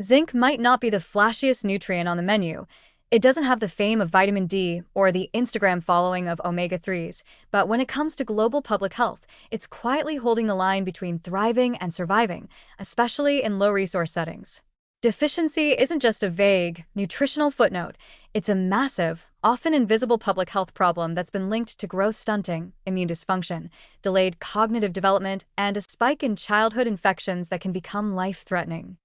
Zinc might not be the flashiest nutrient on the menu. It doesn't have the fame of vitamin D or the Instagram following of omega-3s, but when it comes to global public health, it's quietly holding the line between thriving and surviving, especially in low-resource settings. Deficiency isn't just a vague, nutritional footnote. It's a massive, often invisible public health problem that's been linked to growth stunting, immune dysfunction, delayed cognitive development, and a spike in childhood infections that can become life-threatening.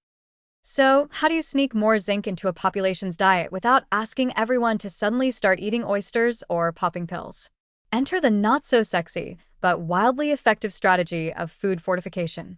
So, how do you sneak more zinc into a population's diet without asking everyone to suddenly start eating oysters or popping pills? Enter the not-so-sexy, but wildly effective strategy of food fortification.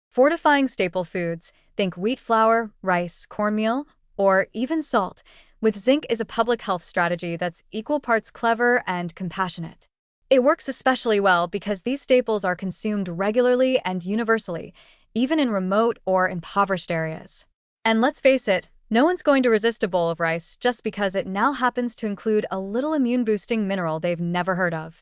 Fortifying staple foods, think wheat flour, rice, cornmeal, or even salt, with zinc is a public health strategy that's equal parts clever and compassionate. It works especially well because these staples are consumed regularly and universally, even in remote or impoverished areas. And let's face it, no one's going to resist a bowl of rice just because it now happens to include a little immune-boosting mineral they've never heard of.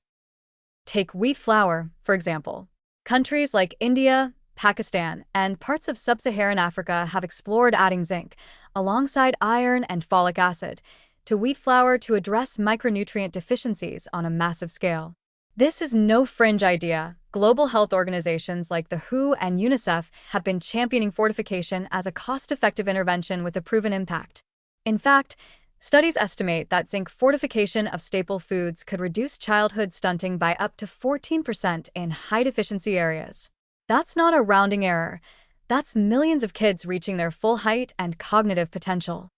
Take wheat flour, for example. Countries like India, Pakistan, and parts of sub-Saharan Africa have explored adding zinc, alongside iron and folic acid, to wheat flour to address micronutrient deficiencies on a massive scale. This is no fringe idea. Global health organizations like the WHO and UNICEF have been championing fortification as a cost-effective intervention with a proven impact. In fact, studies estimate that zinc fortification of staple foods could reduce childhood stunting by up to 14% in high-deficiency areas. That's not a rounding error. That's millions of kids reaching their full height and cognitive potential.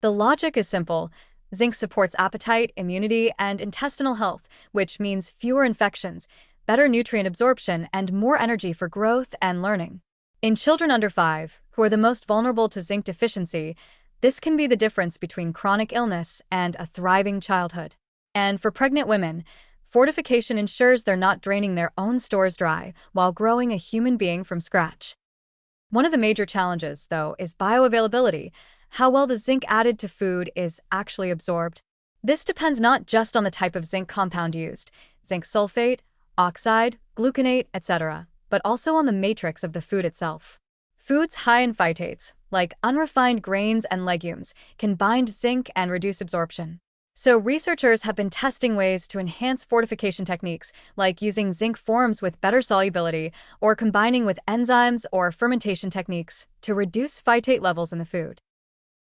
The logic is simple. Zinc supports appetite, immunity, and intestinal health, which means fewer infections, better nutrient absorption, and more energy for growth and learning. In children under 5, who are the most vulnerable to zinc deficiency, this can be the difference between chronic illness and a thriving childhood. And for pregnant women, fortification ensures they're not draining their own stores dry while growing a human being from scratch. One of the major challenges, though, is bioavailability, how well the zinc added to food is actually absorbed. This depends not just on the type of zinc compound used, zinc sulfate, oxide, gluconate, etc., but also on the matrix of the food itself. Foods high in phytates, like unrefined grains and legumes, can bind zinc and reduce absorption. So researchers have been testing ways to enhance fortification techniques, like using zinc forms with better solubility or combining with enzymes or fermentation techniques to reduce phytate levels in the food.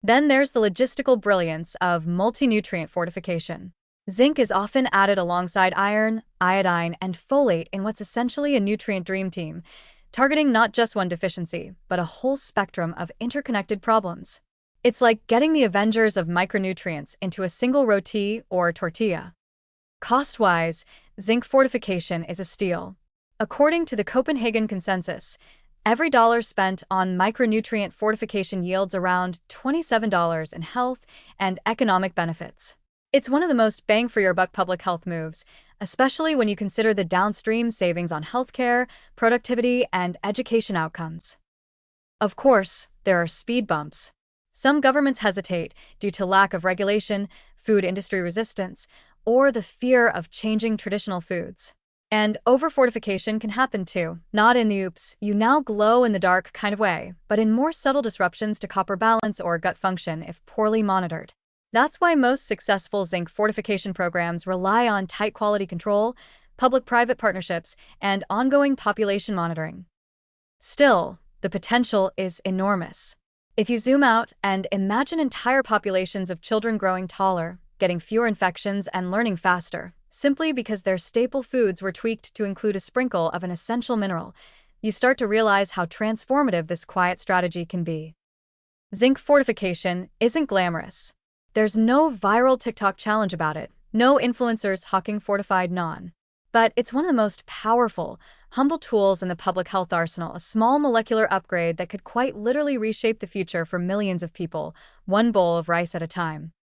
Then there's the logistical brilliance of multi-nutrient fortification. Zinc is often added alongside iron, iodine, and folate in what's essentially a nutrient dream team, targeting not just one deficiency, but a whole spectrum of interconnected problems. It's like getting the Avengers of micronutrients into a single roti or tortilla. Cost-wise, zinc fortification is a steal. According to the Copenhagen Consensus, every dollar spent on micronutrient fortification yields around $27 in health and economic benefits. It's one of the most bang-for-your-buck public health moves, especially when you consider the downstream savings on healthcare, productivity, and education outcomes. Of course, there are speed bumps. Some governments hesitate due to lack of regulation, food industry resistance, or the fear of changing traditional foods. And overfortification can happen too, not in the oops, you now glow in the dark kind of way, but in more subtle disruptions to copper balance or gut function if poorly monitored. That's why most successful zinc fortification programs rely on tight quality control, public-private partnerships, and ongoing population monitoring. Still, the potential is enormous. If you zoom out and imagine entire populations of children growing taller, getting fewer infections, and learning faster, simply because their staple foods were tweaked to include a sprinkle of an essential mineral, you start to realize how transformative this quiet strategy can be. Zinc fortification isn't glamorous. There's no viral TikTok challenge about it, no influencers hawking fortified naan. But it's one of the most powerful, humble tools in the public health arsenal, a small molecular upgrade that could quite literally reshape the future for millions of people, one bowl of rice at a time.